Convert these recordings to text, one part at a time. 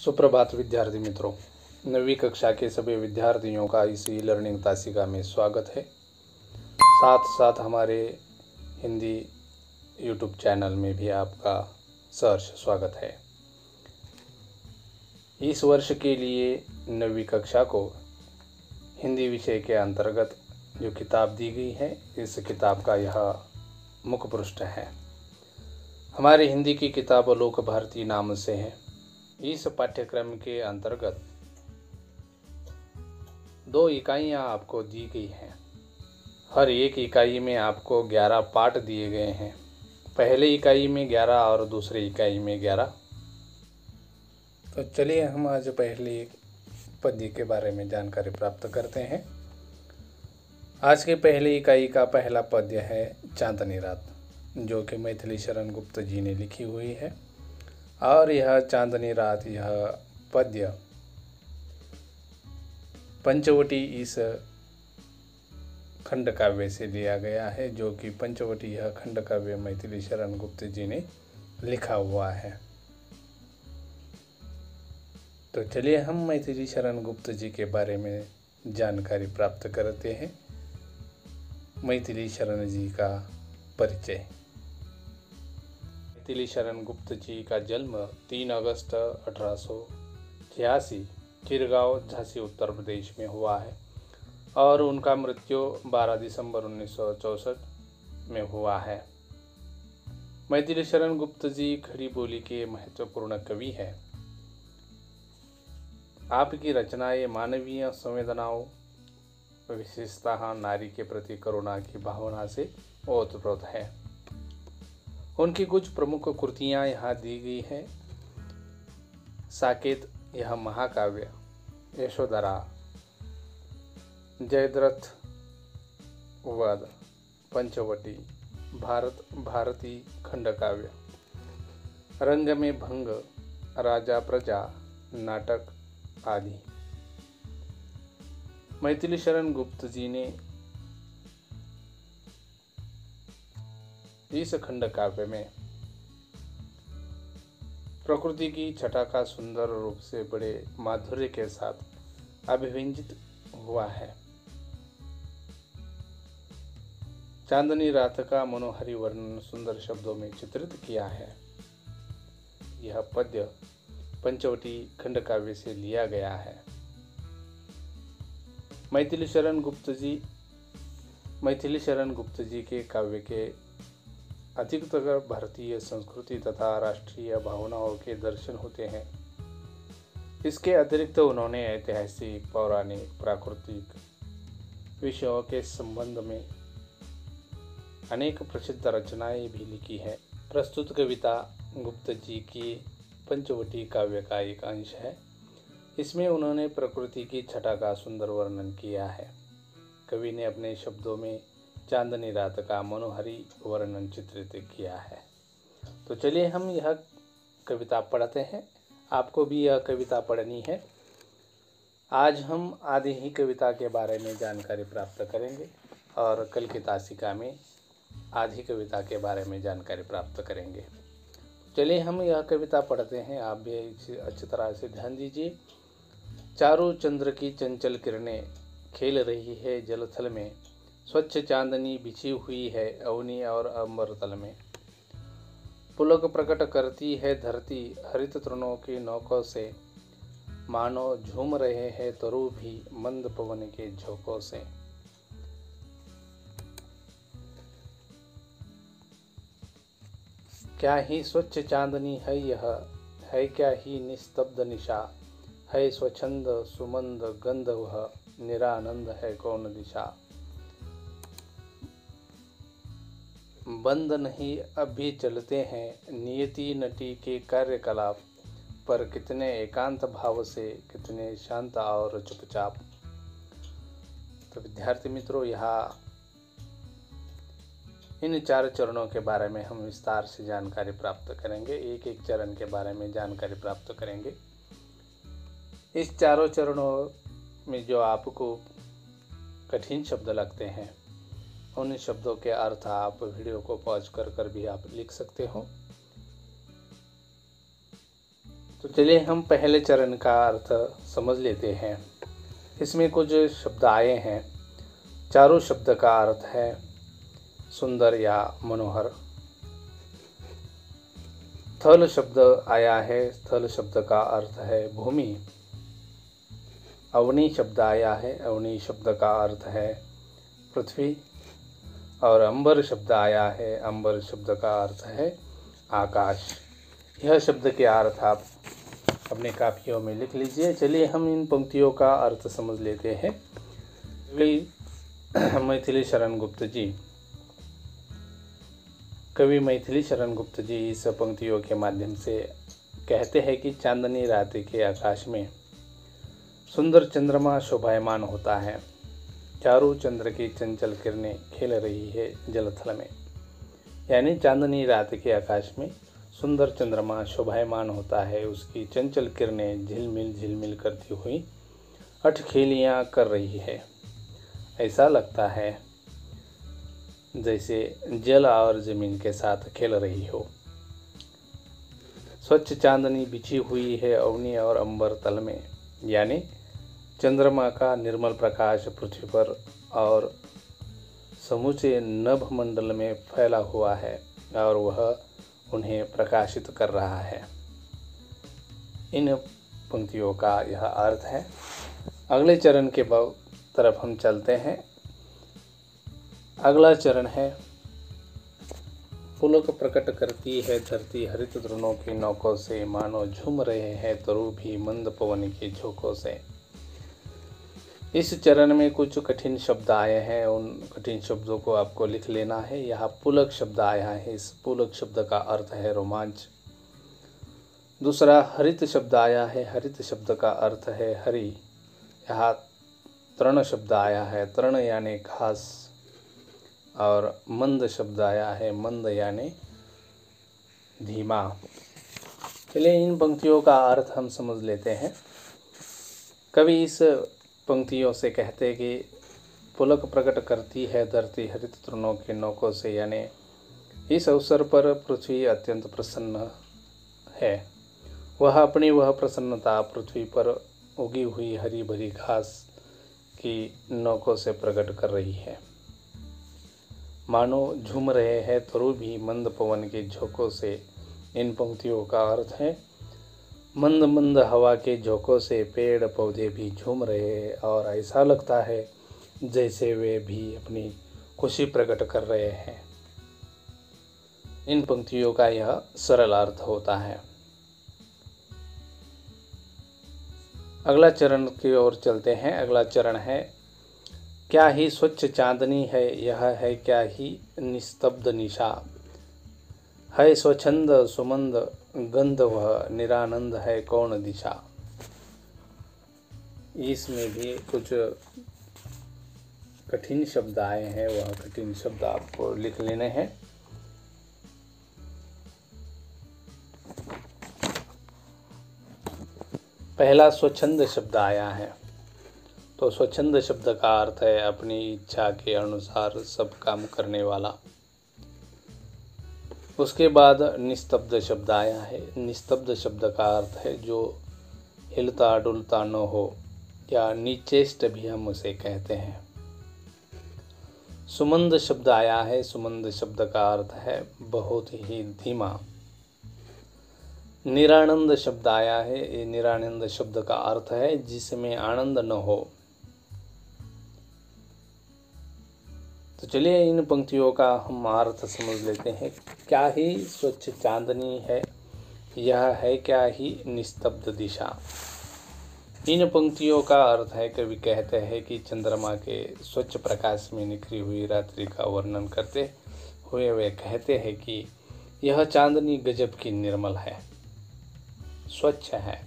सुप्रभात विद्यार्थी मित्रों। 9वीं कक्षा के सभी विद्यार्थियों का इस ई लर्निंग तासिका में स्वागत है। साथ साथ हमारे हिंदी यूट्यूब चैनल में भी आपका सहर्ष स्वागत है। इस वर्ष के लिए 9वीं कक्षा को हिंदी विषय के अंतर्गत जो किताब दी गई है, इस किताब का यह मुख्य पृष्ठ है। हमारी हिंदी की किताब लोक भारती नाम से है। इस पाठ्यक्रम के अंतर्गत 2 इकाइयाँ आपको दी गई हैं। हर एक इकाई में आपको 11 पाठ दिए गए हैं। पहले इकाई में 11 और दूसरी इकाई में 11। तो चलिए हम आज पहले पद्य के बारे में जानकारी प्राप्त करते हैं। आज के पहले इकाई का पहला पद्य है चांदनी रात, जो कि मैथिली शरण गुप्त जी ने लिखी हुई है। और यह चांदनी रात, यह पद्य पंचवटी इस खंड काव्य से लिया गया है, जो कि पंचवटी यह खंड काव्य मैथिली शरण गुप्त जी ने लिखा हुआ है। तो चलिए हम मैथिली शरण गुप्त जी के बारे में जानकारी प्राप्त करते हैं। मैथिली शरण जी का परिचय। मैथिली शरण गुप्त जी का जन्म 3 अगस्त 1886 चिरगांव, झांसी, उत्तर प्रदेश में हुआ है और उनका मृत्यु 12 दिसंबर 1964 में हुआ है। मैथिली शरण गुप्त जी खड़ी बोली के महत्वपूर्ण कवि हैं। आपकी रचनाएं मानवीय संवेदनाओं, विशेषतः नारी के प्रति करुणा की भावना से ओतप्रोत है। उनकी कुछ प्रमुख कृतियां यहाँ दी गई हैं। साकेत यह महाकाव्य, यशोधरा, जयद्रथ वध, पंचवटी, भारत भारती खंड काव्य, रंग में भंग, राजा प्रजा, नाटक आदि। मैथिली शरण गुप्त जी ने इस खंड काव्य में प्रकृति की छटा का सुंदर रूप से बड़े माधुर्य के साथ अभिव्यंजित हुआ है। चांदनी रात का मनोहारी वर्णन सुंदर शब्दों में चित्रित किया है। यह पद्य पंचवटी खंड काव्य से लिया गया है। मैथिली शरण गुप्त जी के काव्य के अधिकतर भारतीय संस्कृति तथा राष्ट्रीय भावनाओं के दर्शन होते हैं। इसके अतिरिक्त उन्होंने ऐतिहासिक, पौराणिक, प्राकृतिक विषयों के संबंध में अनेक प्रसिद्ध रचनाएं भी लिखी है। प्रस्तुत कविता गुप्त जी की पंचवटी काव्य का एक अंश है। इसमें उन्होंने प्रकृति की छटा का सुंदर वर्णन किया है। कवि ने अपने शब्दों में चांदनी रात का मनोहारी वर्णन चित्रित किया है। तो चलिए हम यह कविता पढ़ते हैं। आपको भी यह कविता पढ़नी है। आज हम आधी ही कविता के बारे में जानकारी प्राप्त करेंगे और कल की तासिका में आधी कविता के बारे में जानकारी प्राप्त करेंगे। चलिए हम यह कविता पढ़ते हैं। आप भी इसे अच्छी तरह से ध्यान दीजिए। चारों चंद्र की चंचल किरणें खेल रही है जलथल में, स्वच्छ चांदनी बिछी हुई है अवनी और अंबर तल में। पुलक प्रकट करती है धरती हरित तृणों की नौकों से, मानो झूम रहे हैं तरु भी मंद पवन के झोंकों से। क्या ही स्वच्छ चांदनी है यह, है क्या ही निस्तब्ध निशा, है स्वच्छंद सुमंद गंध वह, निरानंद है कौन दिशा। बंद नहीं अब भी चलते हैं नियति नटी के कार्यकलाप, पर कितने एकांत भाव से, कितने शांत और चुपचाप। तो विद्यार्थी मित्रों, यहाँ इन 4 चरणों के बारे में हम विस्तार से जानकारी प्राप्त करेंगे। एक एक चरण के बारे में जानकारी प्राप्त करेंगे। इस 4 चरणों में जो आपको कठिन शब्द लगते हैं, उन शब्दों के अर्थ आप वीडियो को पॉज कर भी आप लिख सकते हो। तो चलिए हम पहले चरण का अर्थ समझ लेते हैं। इसमें कुछ शब्द आए हैं। चारों शब्द का अर्थ है सुंदर या मनोहर। थल शब्द आया है, थल शब्द का अर्थ है भूमि। अवनी शब्द आया है, अवनी शब्द का अर्थ है पृथ्वी। और अंबर शब्द आया है, अंबर शब्द का अर्थ है आकाश। यह शब्द के अर्थ आप अपने कापियों में लिख लीजिए। चलिए हम इन पंक्तियों का अर्थ समझ लेते हैं। मैथिली शरण गुप्त जी, कवि मैथिली शरण गुप्त जी इस पंक्तियों के माध्यम से कहते हैं कि चांदनी रात के आकाश में सुंदर चंद्रमा शोभायमान होता है। चारों चंद्र की चंचल किरणें खेल रही है जलथल में। यानी चांदनी रात के आकाश में सुंदर चंद्रमा शोभायमान होता है, उसकी चंचल किरणें झिलमिल झिलमिल करती हुई अठखेलियाँ कर रही है। ऐसा लगता है जैसे जल और ज़मीन के साथ खेल रही हो। स्वच्छ चांदनी बिछी हुई है अवनी और अंबर तल में। यानी चंद्रमा का निर्मल प्रकाश पृथ्वी पर और समूचे नभ मंडल में फैला हुआ है और वह उन्हें प्रकाशित कर रहा है। इन पंक्तियों का यह अर्थ है। अगले चरण के तरफ हम चलते हैं। अगला चरण है पुलक प्रकट करती है धरती हरित तृणों की नौकों से, मानो झूम रहे हैं तरु भी मंद पवन के झोंकों से। इस चरण में कुछ कठिन शब्द आए हैं, उन कठिन शब्दों को आपको लिख लेना है। यहाँ पुलक शब्द आया है, इस पुलक शब्द का अर्थ है रोमांच। दूसरा हरित शब्द आया है, हरित शब्द का अर्थ है हरी। यहाँ तृण शब्द आया है, तृण यानी घास। और मंद शब्द आया है, मंद यानी धीमा। चलिए इन पंक्तियों का अर्थ हम समझ लेते हैं। कवि इस पंक्तियों से कहते कि पुलक प्रकट करती है धरती हरित तृणों के नौकों से, यानी इस अवसर पर पृथ्वी अत्यंत प्रसन्न है। वह अपनी वह प्रसन्नता पृथ्वी पर उगी हुई हरी भरी घास की नौकों से प्रकट कर रही है। मानो झूम रहे हैं तरु भी मंद पवन के झोंकों से। इन पंक्तियों का अर्थ है मंद मंद हवा के झोंकों से पेड़ पौधे भी झूम रहे हैं और ऐसा लगता है जैसे वे भी अपनी खुशी प्रकट कर रहे हैं। इन पंक्तियों का यह सरल अर्थ होता है। अगला चरण की ओर चलते हैं। अगला चरण है क्या ही स्वच्छ चांदनी है, यह है क्या ही निस्तब्ध निशा। है स्वच्छंद सुमंद गंध वह निरानंद है कौन दिशा। इसमें भी कुछ कठिन शब्द आए हैं, वह कठिन शब्द आपको लिख लेने हैं। पहला स्वच्छंद शब्द आया है, तो स्वच्छंद शब्द का अर्थ है अपनी इच्छा के अनुसार सब काम करने वाला। उसके बाद निस्तब्ध शब्द आया है। निस्तब्ध शब्द का अर्थ है जो हिलता डुलता न हो, या निचेष्ट भी हम उसे कहते हैं। सुमंद शब्द आया है। सुमंद शब्द का अर्थ है बहुत ही धीमा। निरानंद शब्द आया है। ये निरानंद शब्द का अर्थ है जिसमें आनंद न हो। तो चलिए इन पंक्तियों का हम अर्थ समझ लेते हैं। क्या ही स्वच्छ चांदनी है, यह है क्या ही निस्तब्ध दिशा। इन पंक्तियों का अर्थ है कवि कहते हैं कि चंद्रमा के स्वच्छ प्रकाश में निखरी हुई रात्रि का वर्णन करते हुए वे कहते हैं कि यह चांदनी गजब की निर्मल है, स्वच्छ है,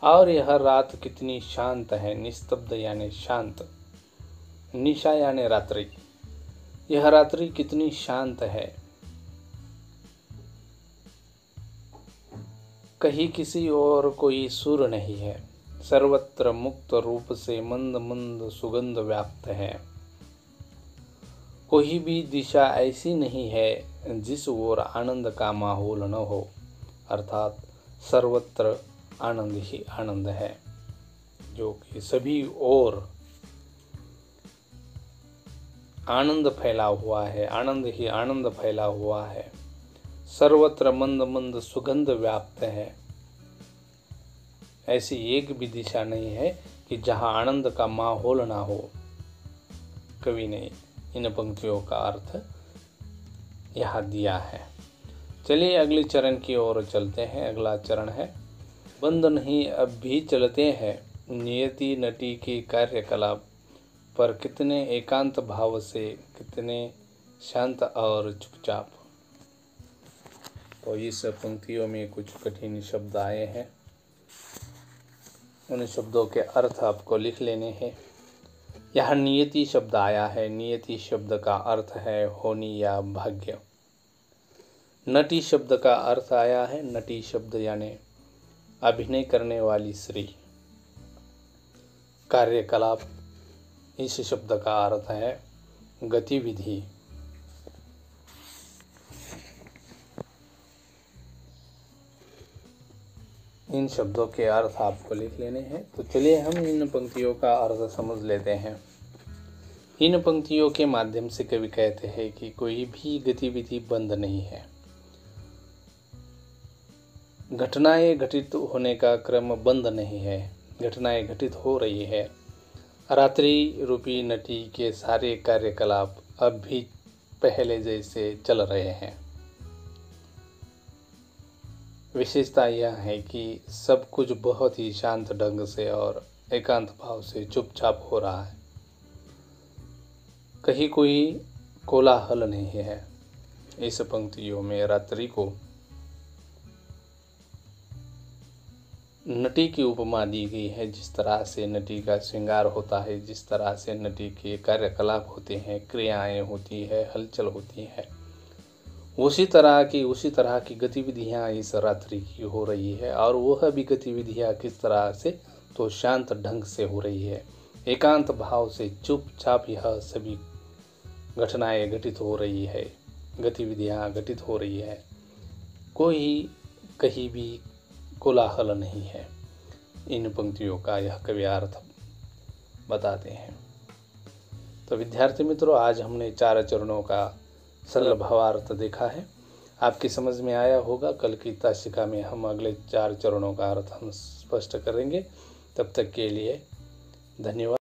और यह रात कितनी शांत है। निस्तब्ध यानी शांत, निशा यानी रात्रि। यह रात्रि कितनी शांत है, कहीं किसी और कोई सुर नहीं है। सर्वत्र मुक्त रूप से मंद मंद सुगंध व्याप्त है। कोई भी दिशा ऐसी नहीं है जिस ओर आनंद का माहौल न हो। अर्थात सर्वत्र आनंद ही आनंद है, जो कि सभी ओर आनंद फैला हुआ है, आनंद ही आनंद फैला हुआ है। सर्वत्र मंद मंद सुगंध व्याप्त है। ऐसी एक भी दिशा नहीं है कि जहां आनंद का माहौल ना हो। कवि ने इन पंक्तियों का अर्थ यहाँ दिया है। चलिए अगले चरण की ओर चलते हैं। अगला चरण है, बंद नहीं अब भी चलते हैं, नियति नटी की कार्यकलाप पर कितने एकांत भाव से, कितने शांत और चुपचाप। तो इस पंक्तियों में कुछ कठिन शब्द आए हैं, उन शब्दों के अर्थ आपको लिख लेने हैं। यहाँ नियति शब्द आया है। नियति शब्द का अर्थ है होनी या भाग्य। नटी शब्द का अर्थ आया है, नटी शब्द यानी अभिनय करने वाली स्त्री। कार्यकलाप, इस शब्द का अर्थ है गतिविधि। इन शब्दों के अर्थ आपको लिख लेने हैं। तो चलिए हम इन पंक्तियों का अर्थ समझ लेते हैं। इन पंक्तियों के माध्यम से कवि कहते हैं कि कोई भी गतिविधि बंद नहीं है। घटनाएं घटित होने का क्रम बंद नहीं है, घटनाएं घटित हो रही है। रात्रि रूपी नटी के सारे कार्यकलाप अब भी पहले जैसे चल रहे हैं। विशेषता यह है कि सब कुछ बहुत ही शांत ढंग से और एकांत भाव से चुपचाप हो रहा है। कहीं कोई कोलाहल नहीं है। इस पंक्तियों में रात्रि को नटी की उपमा दी गई है। जिस तरह से नटी का श्रृंगार होता है, जिस तरह से नटी के कार्यकलाप होते हैं, क्रियाएं होती है, हलचल होती है, उसी तरह की गतिविधियां इस रात्रि की हो रही है। और वह भी गतिविधियां किस तरह से, तो शांत ढंग से हो रही है, एकांत भाव से चुपचाप यह सभी घटनाएं घटित हो रही है, गतिविधियां घटित हो रही है। कोई कहीं भी कोलाहल नहीं है। इन पंक्तियों का यह कवि अर्थ बताते हैं। तो विद्यार्थी मित्रों, आज हमने 4 चरणों का सरल भावार्थ देखा है। आपकी समझ में आया होगा। कल की ताशिका में हम अगले 4 चरणों का अर्थ हम स्पष्ट करेंगे। तब तक के लिए धन्यवाद।